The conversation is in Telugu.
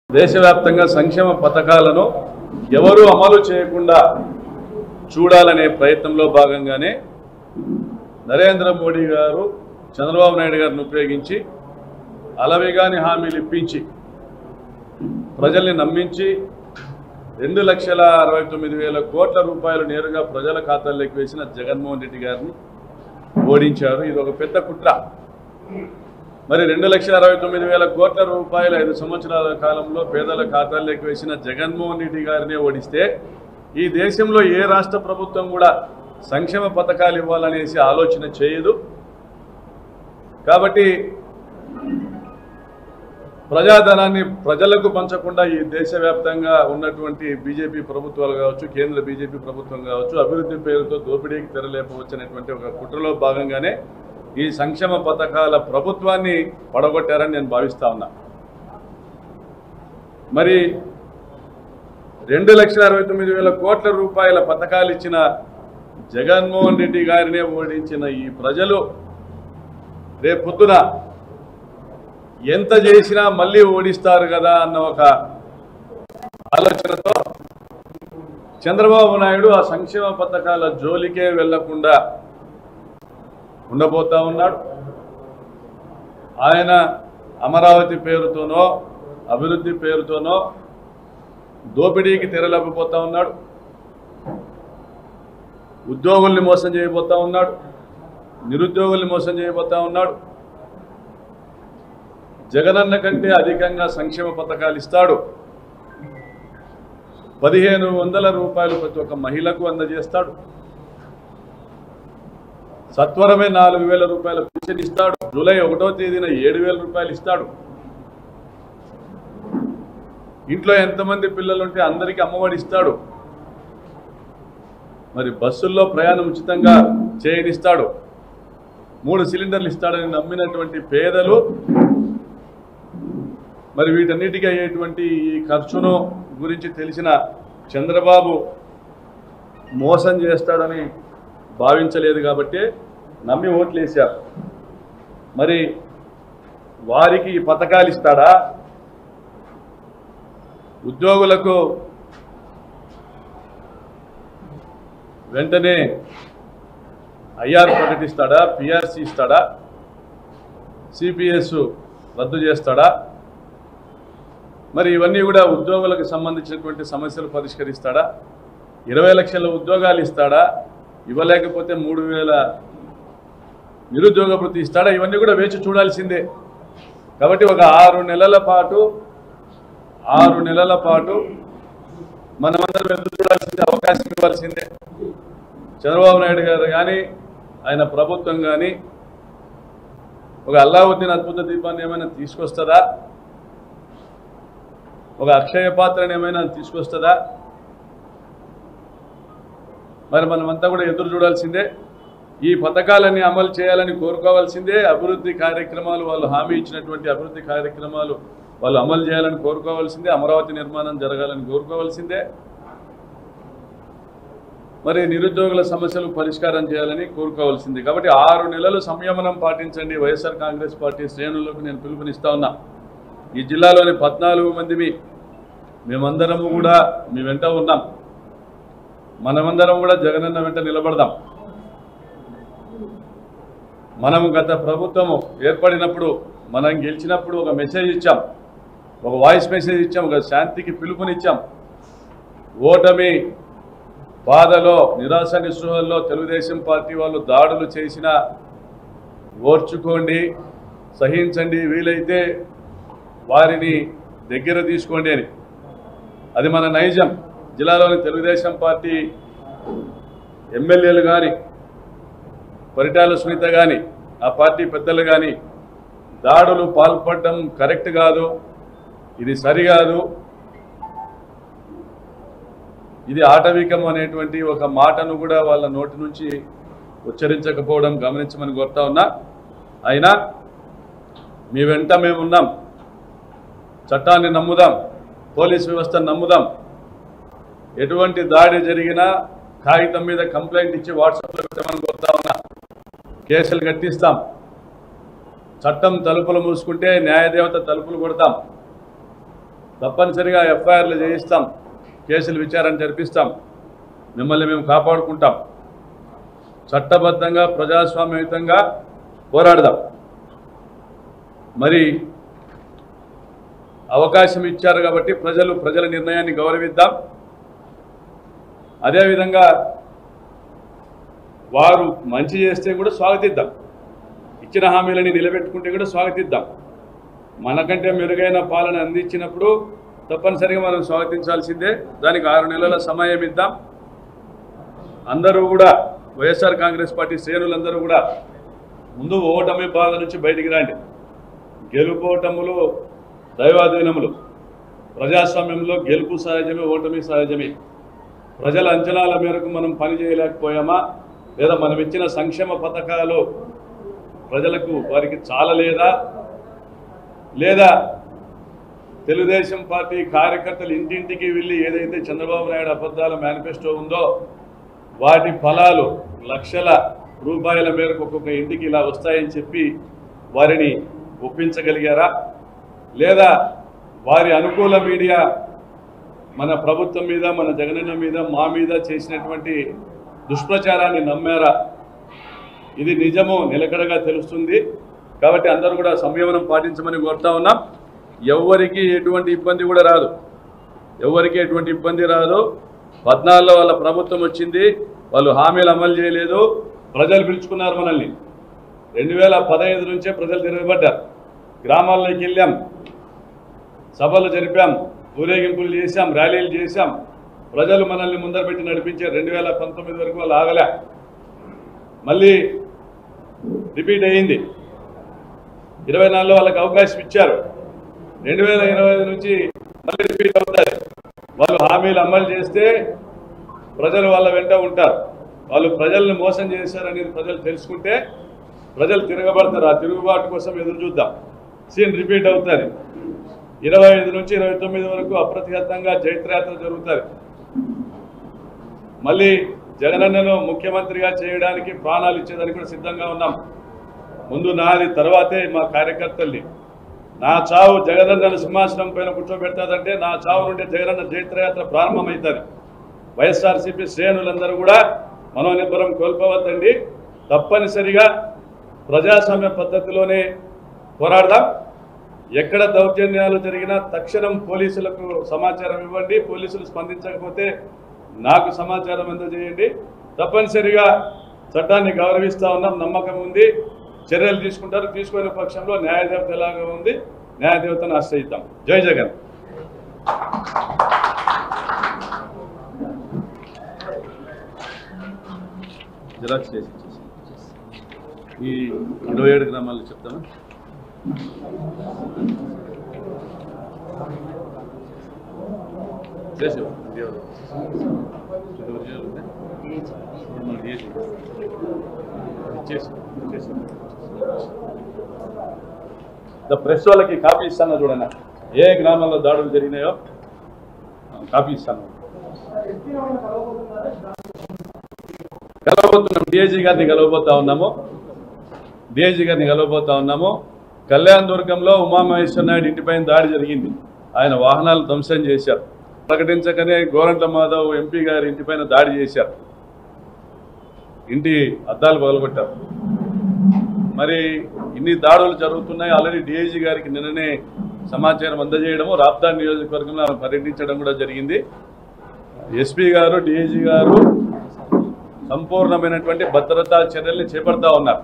దేశవ్యాప్తంగా సంక్షేమ పథకాలను ఎవరు అమలు చేయకుండా చూడాలనే ప్రయత్నంలో భాగంగానే నరేంద్ర మోడీ గారు చంద్రబాబు నాయుడు గారిని ఉపయోగించి అలవిగాని హామీలు ఇప్పించి ప్రజల్ని నమ్మించి 2,69,000 కోట్ల రూపాయలు నేరుగా ప్రజల ఖాతాల్లోకి వేసిన జగన్మోహన్ రెడ్డి గారిని ఓడించారు. ఇది ఒక పెద్ద కుట్ర. మరి 2,69,000 కోట్ల రూపాయలు 5 సంవత్సరాల కాలంలో పేదల ఖాతాల్లోకి వేసిన జగన్మోహన్ రెడ్డి గారినే ఓడిస్తే ఈ దేశంలో ఏ రాష్ట్ర ప్రభుత్వం కూడా సంక్షేమ పథకాలు ఇవ్వాలనేసి ఆలోచన చేయదు. కాబట్టి ప్రజాధనాన్ని ప్రజలకు పంచకుండా ఈ దేశవ్యాప్తంగా ఉన్నటువంటి బీజేపీ ప్రభుత్వాలు కావచ్చు, కేంద్ర బీజేపీ ప్రభుత్వం కావచ్చు, అభివృద్ధి పేరుతో దోపిడీకి తెరలేపవచ్చనేటువంటి ఒక కుట్రలో భాగంగానే ఈ సంక్షేమ పథకాల ప్రభుత్వాన్ని పడగొట్టారని నేను భావిస్తా ఉన్నా. మరి 2,69,000 కోట్ల రూపాయల పథకాలు ఇచ్చిన జగన్మోహన్ రెడ్డి గారినే ఓడించిన ఈ ప్రజలు రేపొద్దున ఎంత చేసినా మళ్ళీ ఓడిస్తారు కదా అన్న ఒక ఆలోచనతో చంద్రబాబు నాయుడు ఆ సంక్షేమ పథకాల జోలికే వెళ్లకుండా ఉండబోతా ఉన్నాడు. ఆయన అమరావతి పేరుతోనో అభివృద్ధి పేరుతోనో దోపిడీకి తెరలేకపోతా ఉన్నాడు. ఉద్యోగుల్ని మోసం చేయబోతా ఉన్నాడు, నిరుద్యోగుల్ని మోసం చేయబోతా ఉన్నాడు. జగనన్న కంటే అధికంగా సంక్షేమ పథకాలు ఇస్తాడు. 1,500 రూపాయలు ప్రతి ఒక్క మహిళకు అందజేస్తాడు. సత్వరమే 4,000 రూపాయల పెన్షన్ ఇస్తాడు. జూలై 1వ తేదీన 7,000 రూపాయలు ఇస్తాడు. ఇంట్లో ఎంతమంది పిల్లలుంటే అందరికీ అమ్మఒడి ఇస్తాడు. మరి బస్సుల్లో ప్రయాణం ఉచితంగా చేయనిస్తాడు. 3 సిలిండర్లు ఇస్తాడని నమ్మినటువంటి పేదలు మరి వీటన్నిటికీ అయ్యేటువంటి ఈ ఖర్చును గురించి తెలిసిన చంద్రబాబు మోసం చేస్తాడని భావించలేదు కాబట్టి నమ్మి ఓట్లు వేశారు. మరి వారికి ఈ పథకాలు ఇస్తాడా? ఉద్యోగులకు వెంటనే ఐఆర్ ప్రకటిస్తాడా? పిఆర్సీ ఇస్తాడా? సిపిఎస్ రద్దు చేస్తాడా? మరి ఇవన్నీ కూడా ఉద్యోగులకు సంబంధించినటువంటి సమస్యలు పరిష్కరిస్తాడా? 20 లక్షల ఉద్యోగాలు ఇస్తాడా? ఇవ్వలేకపోతే 3,000 నిరుద్యోగ భృతి ఇస్తాడా? ఇవన్నీ కూడా వేచి చూడాల్సిందే. కాబట్టి ఒక 6 నెలల పాటు మనమందరం ఎదురు చూడాల్సిందే, అవకాశం ఇవ్వాల్సిందే. చంద్రబాబు నాయుడు గారు కానీ ఆయన ప్రభుత్వం కానీ ఒక అల్లావుద్దీన్ అద్భుత దీపాన్ని ఏమైనా తీసుకొస్తుందా? ఒక అక్షయ పాత్రను ఏమైనా తీసుకొస్తుందా? మరి మనమంతా కూడా ఎదురు చూడాల్సిందే. ఈ పథకాలన్నీ అమలు చేయాలని కోరుకోవాల్సిందే. అభివృద్ధి కార్యక్రమాలు వాళ్ళు హామీ ఇచ్చినటువంటి అభివృద్ధి కార్యక్రమాలు వాళ్ళు అమలు చేయాలని కోరుకోవాల్సిందే. అమరావతి నిర్మాణం జరగాలని కోరుకోవాల్సిందే. మరి నిరుద్యోగుల సమస్యలు పరిష్కారం చేయాలని కోరుకోవాల్సిందే. కాబట్టి 6 నెలలు సంయమనం పాటించండి. వైఎస్ఆర్ కాంగ్రెస్ పార్టీ శ్రేణులకు నేను పిలుపునిస్తా ఉన్నా. ఈ జిల్లాలోని 14 మందిమి మేమందరము కూడా మీ వెంట ఉన్నాం. మనమందరం కూడా జగనన్న వెంట నిలబడదాం. మనము గత ప్రభుత్వము ఏర్పడినప్పుడు మనం గెలిచినప్పుడు ఒక మెసేజ్ ఇచ్చాం, ఒక వాయిస్ మెసేజ్ ఇచ్చాం, ఒక శాంతికి పిలుపునిచ్చాం. ఓటమి బాధలో నిరాశ నిస్పృహల్లో తెలుగుదేశం పార్టీ వాళ్ళు దాడులు చేసినా ఓర్చుకోండి, సహించండి, వీలైతే వారిని దగ్గర తీసుకోండి అని. అది మన నైజం. జిల్లాలోని తెలుగుదేశం పార్టీ ఎమ్మెల్యేలు కానీ, పరిటాల సునీత కానీ, ఆ పార్టీ పెద్దలు కానీ దాడులు పాల్పడడం కరెక్ట్ కాదు, ఇది సరికాదు, ఇది ఆటవికం అనేటువంటి ఒక మాటను కూడా వాళ్ళ నోటి నుంచి ఉచ్చరించకపోవడం గమనించమని కోరుతా ఉన్నా. అయినా మీ వెంట మేమున్నాం. చట్టాన్ని నమ్ముదాం, పోలీస్ వ్యవస్థను నమ్ముదాం. ఎటువంటి దాడి జరిగినా కాగితం మీద కంప్లైంట్ ఇచ్చి వాట్సాప్లో పెట్టమని కోరుతా ఉన్నా. కేసులు కట్టిస్తాం. చట్టం తలుపులు మూసుకుంటే న్యాయదేవత తలుపులు కొడతాం. తప్పనిసరిగా ఎఫ్ఐఆర్లు చేయిస్తాం, కేసులు విచారణ జరిపిస్తాం, మిమ్మల్ని మేము కాపాడుకుంటాం, చట్టబద్ధంగా ప్రజాస్వామ్యయుతంగా పోరాడదాం. మరి అవకాశం ఇచ్చారు కాబట్టి ప్రజల నిర్ణయాన్ని గౌరవిద్దాం. అదేవిధంగా వారు మంచి చేస్తే కూడా స్వాగతిద్దాం, ఇచ్చిన హామీలని నిలబెట్టుకుంటే కూడా స్వాగతిద్దాం. మనకంటే మెరుగైన పాలన అందించినప్పుడు తప్పనిసరిగా మనం స్వాగతించాల్సిందే. దానికి 6 నెలల సమయం ఇద్దాం. అందరూ కూడా వైఎస్ఆర్ కాంగ్రెస్ పార్టీ శ్రేణులందరూ కూడా ముందు ఓటమి బాధ నుంచి బయటికి రండి. గెలుపోటములు దైవాధీనములు. ప్రజాస్వామ్యంలో గెలుపు సహజమే, ఓటమి సహజమే. ప్రజల అంచనాల మేరకు మనం పని చేయలేకపోయామా, లేదా మనం ఇచ్చిన సంక్షేమ పథకాలు ప్రజలకు వారికి చాలలేదా, లేదా తెలుగుదేశం పార్టీ కార్యకర్తలు ఇంటింటికి వెళ్ళి ఏదైతే చంద్రబాబు నాయుడు అబద్ధాల మేనిఫెస్టో ఉందో వాటి ఫలాలు లక్షల రూపాయల మేరకు ఒక్కొక్క ఇంటికి ఇలా వస్తాయని చెప్పి వారిని ఒప్పించగలిగారా, లేదా వారి అనుకూల మీడియా మన ప్రభుత్వం మీద, మన జగనన్న మీద, మా మీద చేసినటువంటి దుష్ప్రచారాన్ని నమ్మారా? ఇది నిజము నిలకడగా తెలుస్తుంది. కాబట్టి అందరూ కూడా సంయమనం పాటించమని కోరుతా ఉన్నాం. ఎవరికి ఎటువంటి ఇబ్బంది కూడా రాదు, ఎవరికి ఎటువంటి ఇబ్బంది రాదు. 14లో వాళ్ళ ప్రభుత్వం వచ్చింది, వాళ్ళు హామీలు అమలు చేయలేదు, ప్రజలు పిలుచుకున్నారు మనల్ని. 2015 నుంచే ప్రజలు తిరగబడ్డారు. గ్రామాల్లోకి వెళ్ళాం, సభలు జరిపాం, ఊరేగింపులు చేశాం, ర్యాలీలు చేశాం. ప్రజలు మనల్ని ముందర పెట్టి నడిపించారు. 2019 వరకు వాళ్ళు ఆగలే, మళ్ళీ రిపీట్ అయ్యింది. 24లో వాళ్ళకి అవకాశం ఇచ్చారు. 2025 నుంచి మళ్ళీ రిపీట్ అవుతారు. వాళ్ళు హామీలు అమలు చేస్తే ప్రజలు వాళ్ళ వెంట ఉంటారు. వాళ్ళు ప్రజల్ని మోసం చేశారనేది ప్రజలు తెలుసుకుంటే ప్రజలు తిరగబడతారు. ఆ తిరుగుబాటు కోసం ఎదురు చూద్దాం. సీన్ రిపీట్ అవుతుంది. 25 నుంచి 29 వరకు అప్రతిహతంగా జైత్రయాత్ర జరుగుతుంది. మళ్ళీ జగనన్నను ముఖ్యమంత్రిగా చేయడానికి ప్రాణాలు ఇచ్చేదానికి కూడా సిద్ధంగా ఉన్నాం. ముందు నాది, తర్వాతే మా కార్యకర్తల్ని. నా చావు జగనన్నను సింహాసనం పైన కూర్చోబెడతాదంటే నా చావు నుండి జగనన్న జైత్రయాత్ర ప్రారంభమవుతుంది. వైఎస్ఆర్సీపీ శ్రేణులందరూ కూడా మనోనిబ్బరం కోల్పోవద్దండి. తప్పనిసరిగా ప్రజాస్వామ్య పద్ధతిలోనే పోరాడదాం. ఎక్కడ దౌర్జన్యాలు జరిగినా తక్షణం పోలీసులకు సమాచారం ఇవ్వండి. పోలీసులు స్పందించకపోతే నాకు సమాచారం అందజేయండి. తప్పనిసరిగా చట్టాన్ని గౌరవిస్తూ ఉన్నాం, నమ్మకం ఉంది, చర్యలు తీసుకుంటారు. తీసుకునే పక్షంలో న్యాయదేవత ఎలాగా ఉంది, న్యాయదేవతను ఆశ్రయిద్దాం. జై జగన్. జిరాక్స్ చేసి ఈ 27 గ్రామాలు చెప్తాను. ప్రెస్ వాళ్ళకి కాపీ ఇస్తాను చూడన్నా, ఏ గ్రామాల్లో దాడులు జరిగినాయో కాపీ ఇస్తాను. కలవబోతున్నాం, డిఐజీ గారిని కలవబోతా ఉన్నాము. కళ్యాణ దుర్గంలో ఉమామహేశ్వర నాయుడు ఇంటిపైన దాడి జరిగింది. ఆయన వాహనాలు ధ్వంసం చేశారు. ప్రకటించకనే గోరంట్ల మాధవ్ ఎంపీ గారి ఇంటిపైన దాడి చేశారు, ఇంటి అద్దాలు పగలగొట్టారు. మరి ఇన్ని దాడులు జరుగుతున్నాయి. ఆల్రెడీ డిఐజీ గారికి నిన్ననే సమాచారం అందజేయడము, రాప్తాడ్ నియోజకవర్గంలో పర్యటించడం కూడా జరిగింది. ఎస్పీ గారు, డిఐజీ గారు సంపూర్ణమైనటువంటి భద్రతా చర్యల్ని చేపడతా ఉన్నారు.